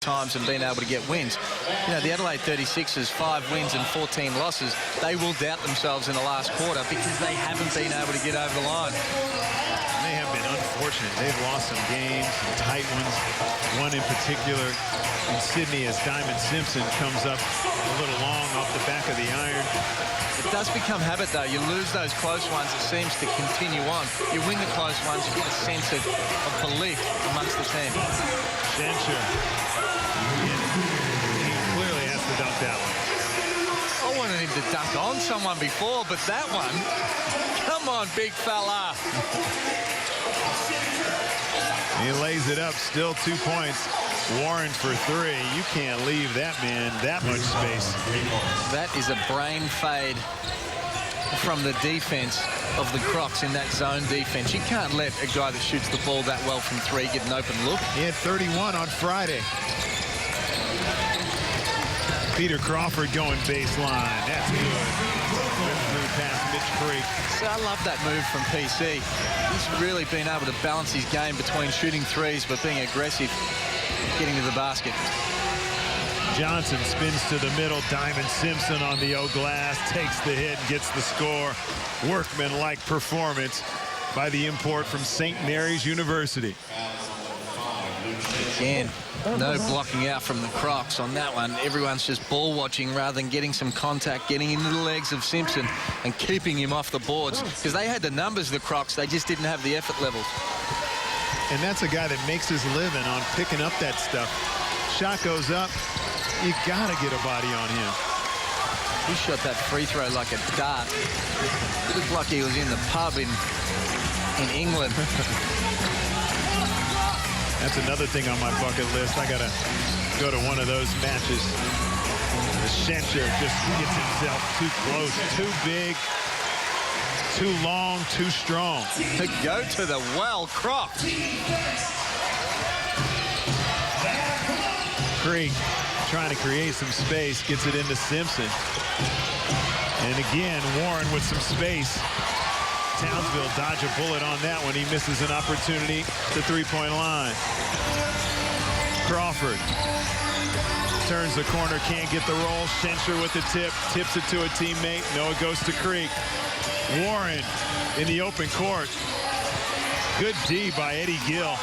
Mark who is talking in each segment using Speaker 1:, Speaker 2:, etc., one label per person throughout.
Speaker 1: times and been able to get wins. You know, the Adelaide 36ers, 5 wins and 14 losses, they will doubt themselves in the last quarter because they haven't been able to get over the line.
Speaker 2: They have been unfortunate. They've lost some games, some tight ones. One in particular in Sydney as Diamond Simpson comes up a little long off the back of the iron.
Speaker 1: It does become habit, though. You lose those close ones, it seems to continue on. You win the close ones, you get a sense of belief amongst the team.
Speaker 2: Shencher. He clearly has to dunk that one.
Speaker 1: I wanted him to dunk on someone before, but that one, come on, big fella.
Speaker 2: He lays it up, still 2 points. Warren for 3. You can't leave that man that much space.
Speaker 1: That is a brain fade from the defense of the Crocs in that zone defense. You can't let a guy that shoots the ball that well from 3 get an open look.
Speaker 2: He had 31 on Friday. Peter Crawford going baseline. That's good. Through past Mitch Creek.
Speaker 1: So I love that move from PC. He's really been able to balance his game between shooting 3s but being aggressive, getting to the basket.
Speaker 2: Johnson spins to the middle. Diamond Simpson on the O-glass, takes the hit, gets the score. Workman-like performance by the import from St. Mary's University.
Speaker 1: Again, no blocking out from the Crocs on that one. Everyone's just ball watching rather than getting some contact, getting into the legs of Simpson and keeping him off the boards. Because they had the numbers, the Crocs, they just didn't have the effort levels.
Speaker 2: And that's a guy that makes his living on picking up that stuff. Shot goes up. You got to get a body on him.
Speaker 1: He shot that free throw like a dart. It looked like he was in the pub in England.
Speaker 2: That's another thing on my bucket list. I got to go to one of those matches. The Shencher just gets himself too close, too big, too long, too strong.
Speaker 1: To go to the well, Crocs.
Speaker 2: Creek trying to create some space, gets it into Simpson. And again, Warren with some space. Townsville dodge a bullet on that one. He misses an opportunity at the three-point line. Crawford turns the corner, can't get the roll. Shencher with the tip, tips it to a teammate. No, it goes to Creek. Warren in the open court. Good D by Eddie Gill.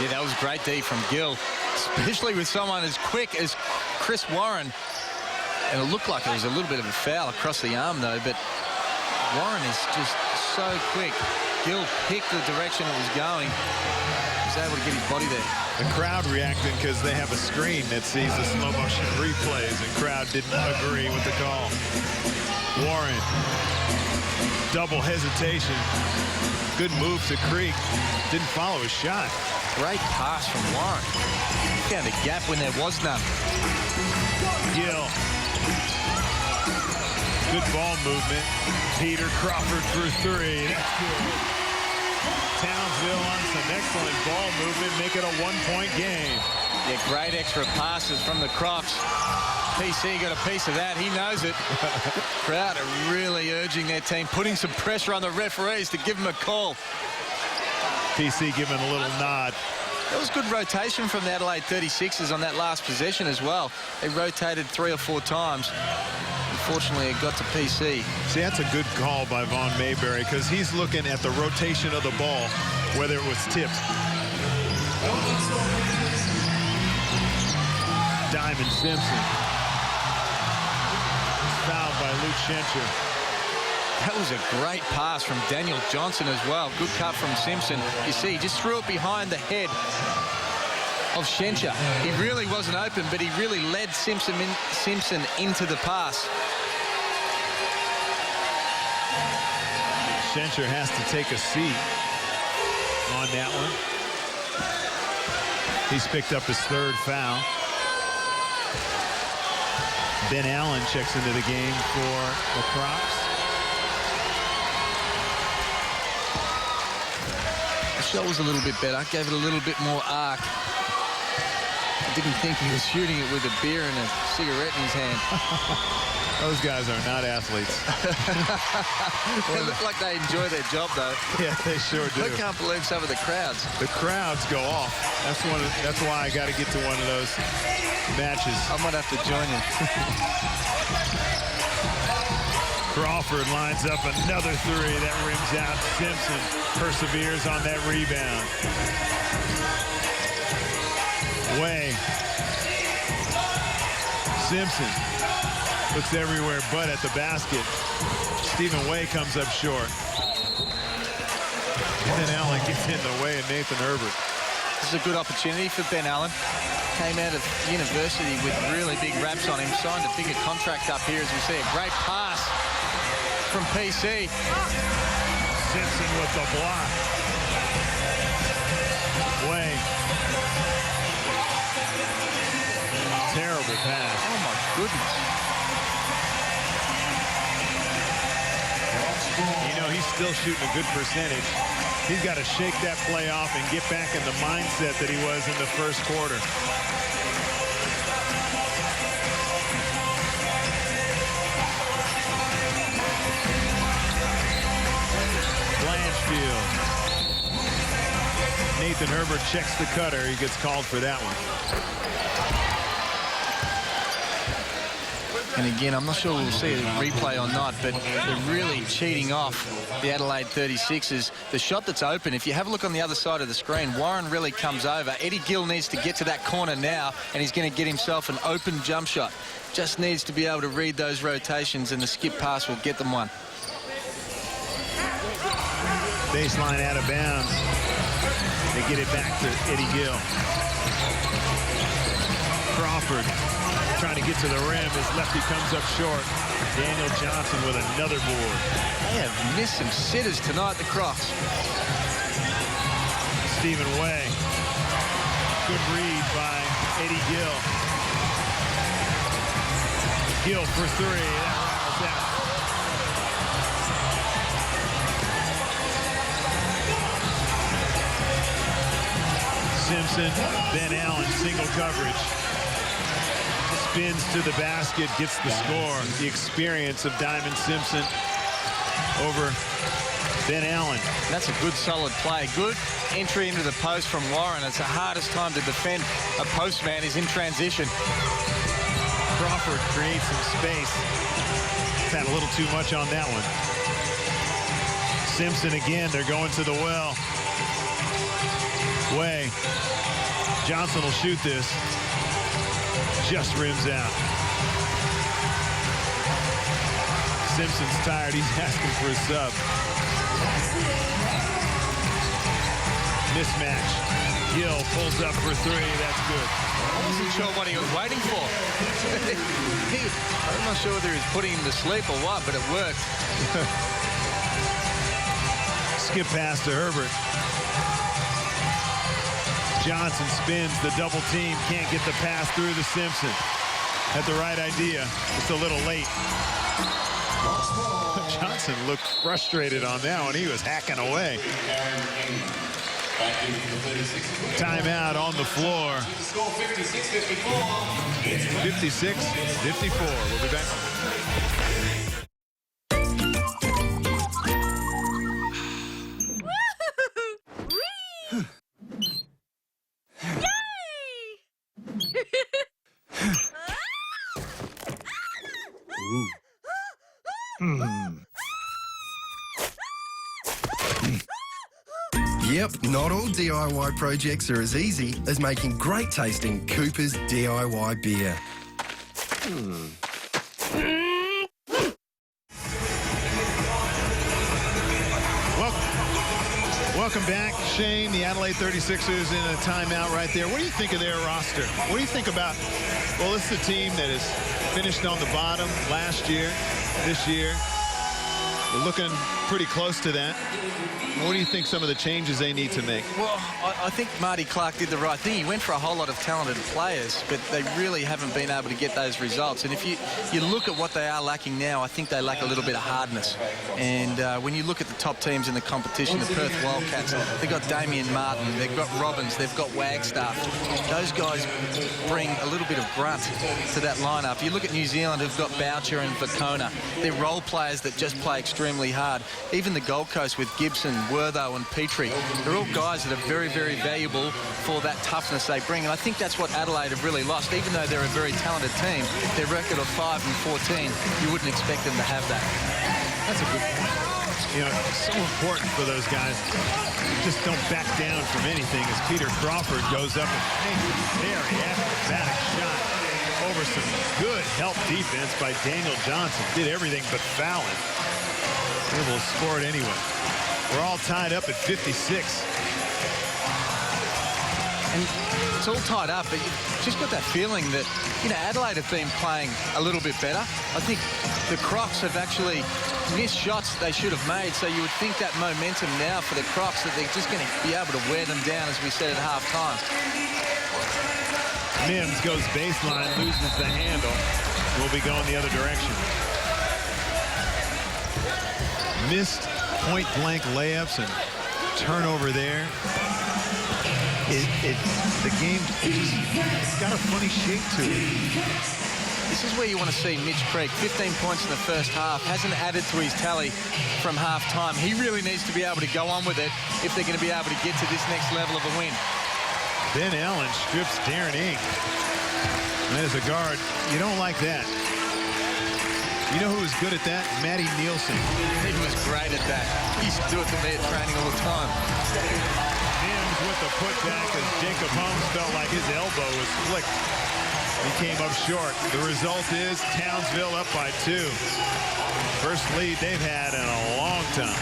Speaker 1: Yeah, that was great D from Gill, especially with someone as quick as Chris Warren. And it looked like it was a little bit of a foul across the arm, though, but Warren is just so quick. Gill picked the direction it was going. He was able to get his body there.
Speaker 2: The crowd reacting because they have a screen that sees the slow motion replays, and crowd didn't agree with the call. Warren, double hesitation. Good move to Creek. Didn't follow his shot.
Speaker 1: Great pass from Warren. He found a gap when there was none.
Speaker 2: Gill. Good ball movement. Peter Crawford for 3. That's good. Townsville on some excellent ball movement. Make it a 1-point game.
Speaker 1: Yeah, great extra passes from the Crocs. PC got a piece of that. He knows it. Crowd are really urging their team, putting some pressure on the referees to give them a call.
Speaker 2: PC giving a little nod.
Speaker 1: That was good rotation from the Adelaide 36ers on that last possession as well. They rotated 3 or 4 times. Unfortunately, it got to PC.
Speaker 2: See, that's a good call by Vaughn Mayberry because he's looking at the rotation of the ball, whether it was tipped. Diamond Simpson. Fouled by Luke Shencher.
Speaker 1: That was a great pass from Daniel Johnson as well. Good cut from Simpson. You see, he just threw it behind the head of Shencher. He really wasn't open, but he really led Simpson into the pass.
Speaker 2: Shencher has to take a seat on that one. He's picked up his 3rd foul. Ben Allen checks into the game for the Crocs.
Speaker 1: The shot was a little bit better. Gave it a little bit more arc. I didn't think he was shooting it with a beer and a cigarette in his hand.
Speaker 2: Those guys are not athletes.
Speaker 1: They look like they enjoy their job, though.
Speaker 2: Yeah, they sure do.
Speaker 1: I can't believe some of the crowds.
Speaker 2: The crowds go off. That's why I got to get to one of those matches.
Speaker 1: I might have to join you.
Speaker 2: Crawford lines up another three that rims out. Simpson perseveres on that rebound. Way. Simpson looks everywhere but at the basket. Stephen Way comes up short. And then Allen gets in the way of Nathan Herbert.
Speaker 1: This is a good opportunity for Ben Allen. Came out of university with really big raps on him. Signed a bigger contract up here, as we see. A great pass from PC.
Speaker 2: Simpson with the block. Way. Terrible pass.
Speaker 1: Oh, my goodness.
Speaker 2: You know, he's still shooting a good percentage. He's got to shake that play off and get back in the mindset that he was in the first quarter. Blanchfield. Nathan Herbert checks the cutter. He gets called for that one.
Speaker 1: And again, I'm not sure we'll see a replay or not, but they're really cheating off the Adelaide 36ers. The shot that's open, if you have a look on the other side of the screen, Warren really comes over. Eddie Gill needs to get to that corner now, and he's going to get himself an open jump shot. Just needs to be able to read those rotations, and the skip pass will get them one.
Speaker 2: Baseline out of bounds. They get it back to Eddie Gill. Crawford trying to get to the rim. His lefty comes up short. Daniel Johnson with another board.
Speaker 1: They have missed some sitters tonight, the Crocs.
Speaker 2: Stephen Way. Good read by Eddie Gill. Gill for three. That rattles out. Simpson, Ben Allen, single coverage. Spins to the basket, gets the score. The experience of Diamond Simpson over Ben Allen.
Speaker 1: That's a good, solid play. Good entry into the post from Warren. It's the hardest time to defend a postman is in transition.
Speaker 2: Crawford creates some space. He's had a little too much on that one. Simpson again, they're going to the well. Way. Johnson will shoot this. Just rims out. Simpson's tired. He's asking for a sub. Mismatch. Gill pulls up for three. That's good.
Speaker 1: I wasn't sure what he was waiting for. I'm not sure whether he was putting him to sleep or what, but it worked.
Speaker 2: Skip pass to Herbert. Johnson spins the double team. Can't get the pass through to Simpson. Had the right idea. It's a little late. Johnson looked frustrated on that one. He was hacking away. Timeout on the floor. 56-54. We'll be back.
Speaker 3: Yep, not all DIY projects are as easy as making great tasting Cooper's DIY beer.
Speaker 2: Welcome back, Shane. The Adelaide 36ers in a timeout right there. What do you think of their roster? What do you think about, well, this is a team that has finished on the bottom last year, this year. They're looking pretty close to that. What do you think some of the changes they need to make?
Speaker 1: Well, I think Marty Clark did the right thing. He went for a whole lot of talented players, but they really haven't been able to get those results. And if you look at what they are lacking now, I think they lack a little bit of hardness. And when you look at the top teams in the competition, the Perth Wildcats, they've got Damien Martin, they've got Robbins, they've got Wagstaff. Those guys bring a little bit of grunt to that lineup. You look at New Zealand, who've got Boucher and Vacona. They're role players that just play extremely hard. Even the Gold Coast with Gibson, Wertho and Petrie, they're all guys that are very, very valuable for that toughness they bring. And I think that's what Adelaide have really lost. Even though they're a very talented team, their record of 5-14, you wouldn't expect them to have that.
Speaker 2: That's a good point. You know, it's so important for those guys. Just don't back down from anything as Peter Crawford goes up and makes a very acrobatic shot over some good help defense by Daniel Johnson. Did everything but foul him. Able to score it anyway. We're all tied up at 56.
Speaker 1: And it's all tied up, but you've just got that feeling that, you know, Adelaide have been playing a little bit better. I think the Crocs have actually missed shots they should have made, so you would think that momentum now for the Crocs that they're just going to be able to wear them down, as we said at half-time.
Speaker 2: Mims goes baseline, loses the handle. Will be going the other direction. Missed point-blank layups and turnover there. The game, it's got a funny shape to it.
Speaker 1: This is where you want to see Mitch Creek. 15 points in the first half. Hasn't added to his tally from half-time. He really needs to be able to go on with it if they're going to be able to get to this next level of a win.
Speaker 2: Ben Allen strips Darren Ing. There's a guard. You don't like that. You know who was good at that? Matty Nielsen.
Speaker 1: He was great at that. He used to do it to me at training all the time.
Speaker 2: Mims with the putback as Jacob Holmes felt like his elbow was flicked. He came up short. The result is Townsville up by 2. First lead they've had in a long time.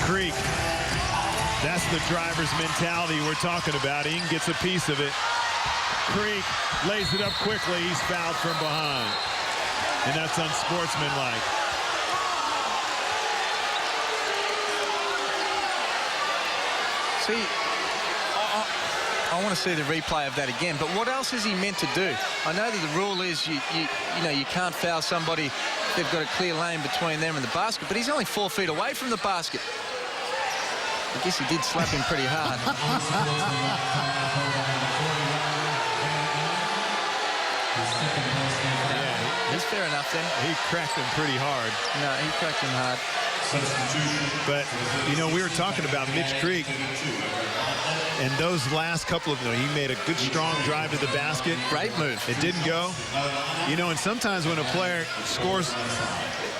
Speaker 2: Creek. That's the driver's mentality we're talking about. Ing gets a piece of it. Creek lays it up quickly. He's fouled from behind. And that's unsportsmanlike.
Speaker 1: See, I want to see the replay of that again, but what else is he meant to do? I know that the rule is you can't foul somebody if they've got a clear lane between them and the basket, but he's only 4 feet away from the basket. I guess he did slap him pretty hard. Yeah, he's fair enough then.
Speaker 2: He cracked him pretty hard.
Speaker 1: No, he cracked him hard.
Speaker 2: But, you know, we were talking about Mitch Creek. And those last couple of, he made a good, strong drive to the basket.
Speaker 1: Great move.
Speaker 2: It didn't go. You know, and sometimes when a player scores,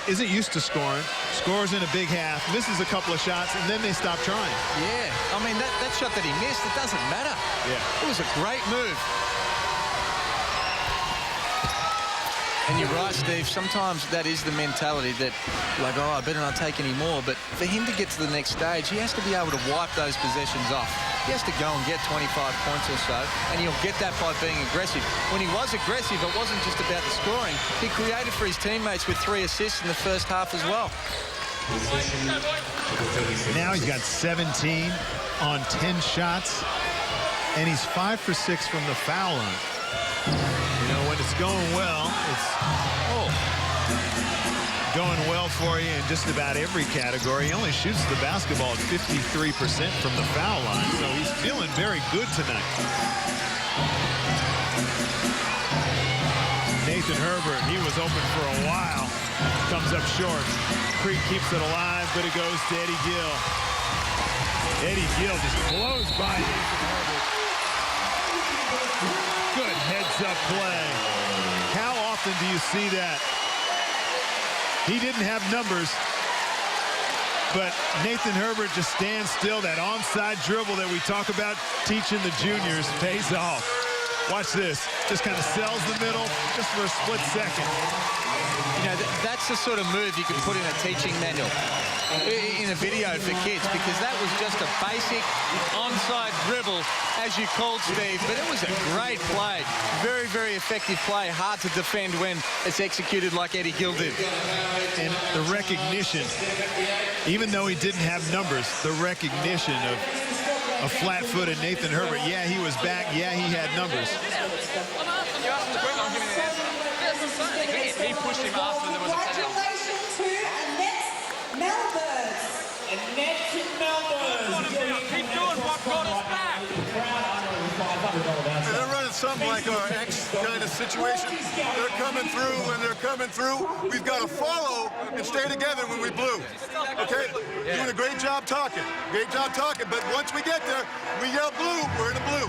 Speaker 2: isn't used to scoring, scores in a big half, misses a couple of shots, and then they stop trying.
Speaker 1: Yeah. I mean, that shot that he missed, it doesn't matter.
Speaker 2: Yeah.
Speaker 1: It was a great move. And you're right, Steve. Sometimes that is the mentality that, like, oh, I better not take any more. But for him to get to the next stage, he has to be able to wipe those possessions off. He has to go and get 25 points or so, and he'll get that by being aggressive. When he was aggressive, it wasn't just about the scoring. He created for his teammates with 3 assists in the first half as well.
Speaker 2: Now he's got 17 on 10 shots, and he's 5 for 6 from the foul line. You know, when it's going well, it's going well for you in just about every category. He only shoots the basketball at 53% from the foul line, so he's feeling very good tonight. Nathan Herbert, he was open for a while, comes up short. Creek keeps it alive, but it goes to Eddie Gill. Eddie Gill just blows by Nathan Herbert. Good heads-up play. How often do you see that? He didn't have numbers, but Nathan Herbert just stands still. That onside dribble that we talk about teaching the juniors pays off. Watch this. Just kind of sells the middle just for a split second.
Speaker 1: You know, that's the sort of move you can put in a teaching manual, in a video for kids, because that was just a basic onside dribble, as you called, Steve. But it was a great play. Very, very effective play. Hard to defend when it's executed like Eddie Gill did.
Speaker 2: And the recognition, even though he didn't have numbers, the recognition of a flat-footed Nathan Herbert. Yeah, he was back. Yeah, he had numbers.
Speaker 1: He pushed him after there was a foul.
Speaker 4: Congratulations to ANZBallaz.
Speaker 1: Keep doing what brought us back.
Speaker 5: They're running something like our X kind of situation. They're coming through. When they're coming through, we've got to follow and stay together when we blue. Okay? Doing a great job talking. Great job talking. But once we get there, we yell blue, we're in the blue.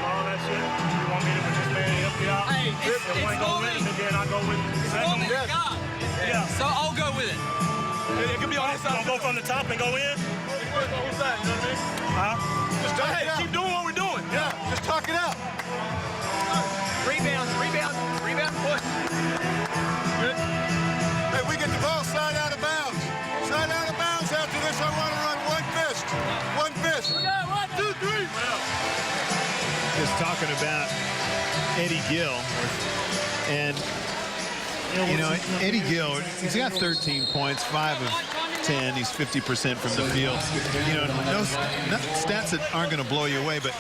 Speaker 6: All that shit. You want me to just help you out?
Speaker 1: Hey, it's
Speaker 6: go with it, and then I go with it.
Speaker 5: Yes.
Speaker 6: Yeah.
Speaker 1: So I'll go with it.
Speaker 6: It could be on this side. Go from the top and go in.
Speaker 5: What's that? You know what I mean?
Speaker 6: Huh?
Speaker 5: Just talk it out.
Speaker 6: Keep doing what we're doing.
Speaker 5: Yeah, just talk it out.
Speaker 1: Rebound, push.
Speaker 5: Good. Hey, we get the ball side out of bounds. Side out of bounds after this. I want to run one fist. One fist.
Speaker 1: We got 1, 2, 3.
Speaker 2: Just talking about Eddie Gill. And, you know, Eddie Gill, he's got 13 points, 5 of 10. He's 50% from the field. You know, no stats that aren't going to blow you away, but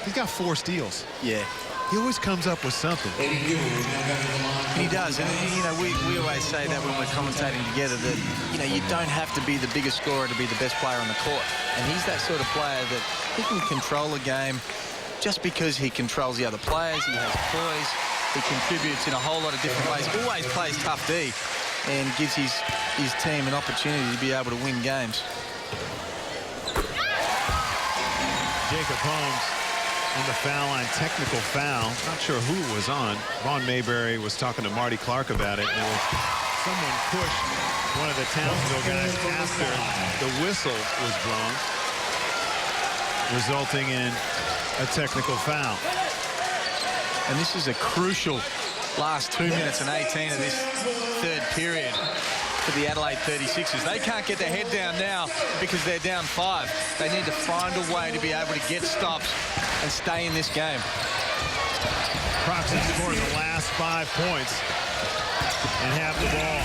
Speaker 2: he's got 4 steals.
Speaker 1: Yeah.
Speaker 2: He always comes up with something.
Speaker 1: He does, and you know, we always say that when we're commentating together, that you know, you don't have to be the biggest scorer to be the best player on the court, and he's that sort of player that he can control a game just because he controls the other players. He has poise, he contributes in a whole lot of different ways, always plays tough D, and gives his team an opportunity to be able to win games.
Speaker 2: Jacob Holmes on the foul line, technical foul. Not sure who it was on. Vaughn Mayberry was talking to Marty Clark about it. And someone pushed one of the Townsville guys after the whistle was blown, resulting in a technical foul.
Speaker 1: And this is a crucial last 2 minutes and 18 of this third period for the Adelaide 36ers. They can't get their head down now because they're down 5. They need to find a way to be able to get stops and stay in this game.
Speaker 2: Crocs have scored the last 5 points and have the ball.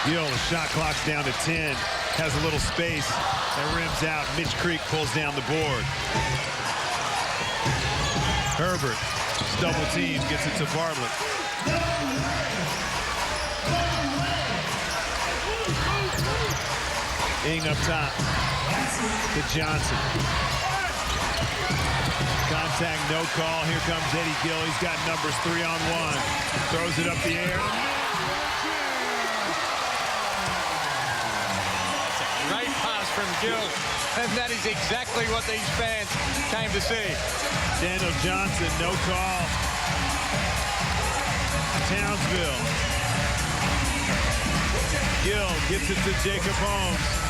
Speaker 2: Gill, the shot clock's down to 10. Has a little space that rims out. Mitch Creek pulls down the board. Herbert, double team, gets it to Bartlett. Ing up top to Johnson. Contact, no call. Here comes Eddie Gill. He's got numbers 3-on-1. Throws it up the air.
Speaker 1: That's a great pass from Gill, and that is exactly what these fans came to see.
Speaker 2: Daniel Johnson, no call. Townsville. Gill gets it to Jacob Holmes.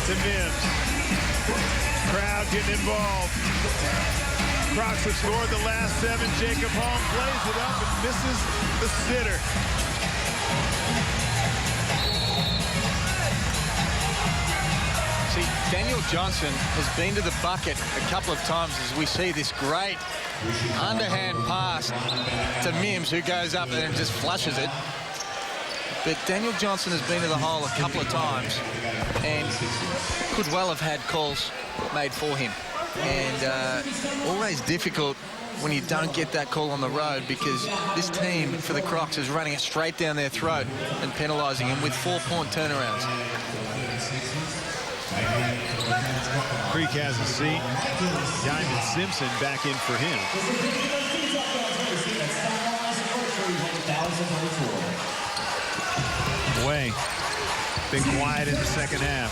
Speaker 2: To Mims. Crowd getting involved. Crocs have scored the last 7. Jacob Holmes lays it up and misses the sitter.
Speaker 1: See, Daniel Johnson has been to the bucket a couple of times as we see this great underhand pass to Mims, who goes up there and just flushes it. But Daniel Johnson has been to the hole a couple of times and could well have had calls made for him. And always difficult when you don't get that call on the road, because this team for the Crocs is running it straight down their throat and penalising him with 4-point turnarounds.
Speaker 2: Creek has a seat. Diamond Simpson back in for him. Way. Been quiet in the second half.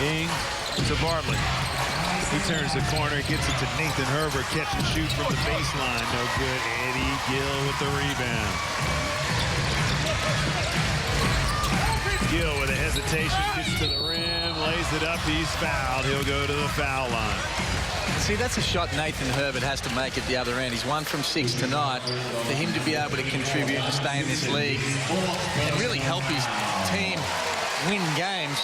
Speaker 2: Ing to Bartlett. He turns the corner, gets it to Nathan Herbert. Catch and shoot from the baseline. No good. Eddie Gill with the rebound. Gill with a hesitation, gets to the rim, lays it up. He's fouled. He'll go to the foul line.
Speaker 1: See, that's a shot Nathan Herbert has to make at the other end. He's 1 from 6 tonight. For him to be able to contribute and stay in this league and really help his team win games,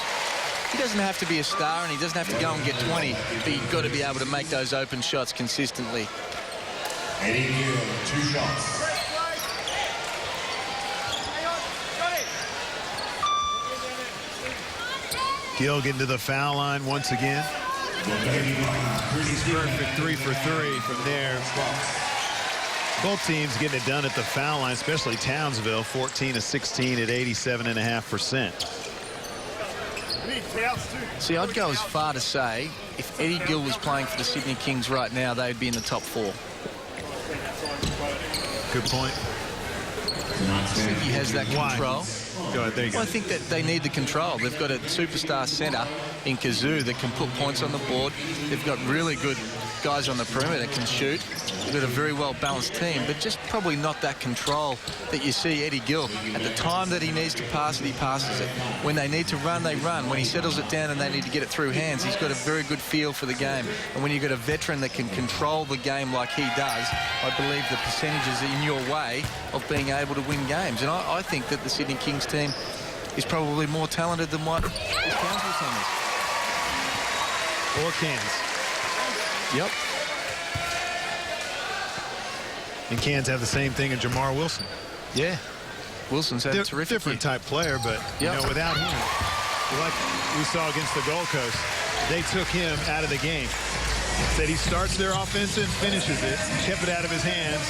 Speaker 1: he doesn't have to be a star and he doesn't have to go and get 20, but you've got to be able to make those open shots consistently.
Speaker 4: Eddie Gill, 2 shots.
Speaker 2: Gill getting to the foul line once again. He's perfect 3 for 3 from there. Both teams getting it done at the foul line, especially Townsville, 14 of 16 at 87.5%.
Speaker 1: See, I'd go as far to say if Eddie Gill was playing for the Sydney Kings right now, they'd be in the top 4.
Speaker 2: Good point.
Speaker 1: I think he has that control.
Speaker 2: Go ahead, there you go.
Speaker 1: Well, I think that they need the control. They've got a superstar centre in Kazoo that can put points on the board. They've got really good guys on the perimeter that can shoot. They've got a very well-balanced team, but just probably not that control that you see Eddie Gill. At the time that he needs to pass it, he passes it. When they need to run, they run. When he settles it down and they need to get it through hands, he's got a very good feel for the game. And when you've got a veteran that can control the game like he does, I believe the percentages are in your way of being able to win games. And I think that the Sydney Kings team is probably more talented than what this Townsville team is.
Speaker 2: Or Cairns.
Speaker 1: Yep.
Speaker 2: And Cairns have the same thing in Jamar Wilson.
Speaker 1: Yeah. Wilson's had a terrific
Speaker 2: different type player, but you know, without him, like we saw against the Gold Coast, they took him out of the game. Said he starts their offense and finishes it, kept it out of his hands.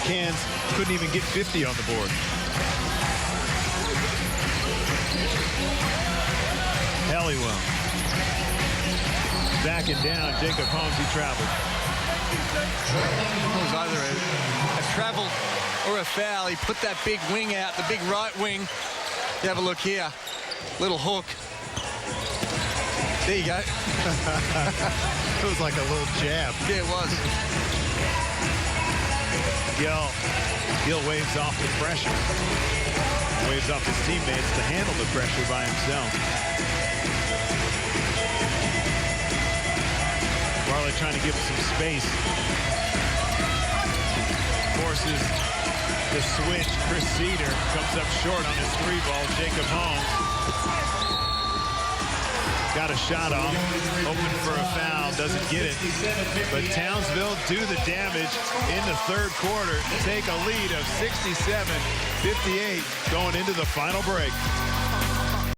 Speaker 2: Cairns couldn't even get 50 on the board. Helliwell. Backing down, Jacob Holmes, he traveled.
Speaker 1: It was either a travel or a foul. He put that big wing out, the big right wing. You have a look here. Little hook. There you go.
Speaker 2: It was like a little jab.
Speaker 1: Yeah, it was.
Speaker 2: Gill waves off the pressure. Waves off his teammates to handle the pressure by himself. Barley trying to give him some space. Forces the switch. Chris Cedar comes up short on his 3-ball. Jacob Holmes got a shot off. Open for a foul. Doesn't get it. But Townsville do the damage in the third quarter. Take a lead of 67-58 going into the final break.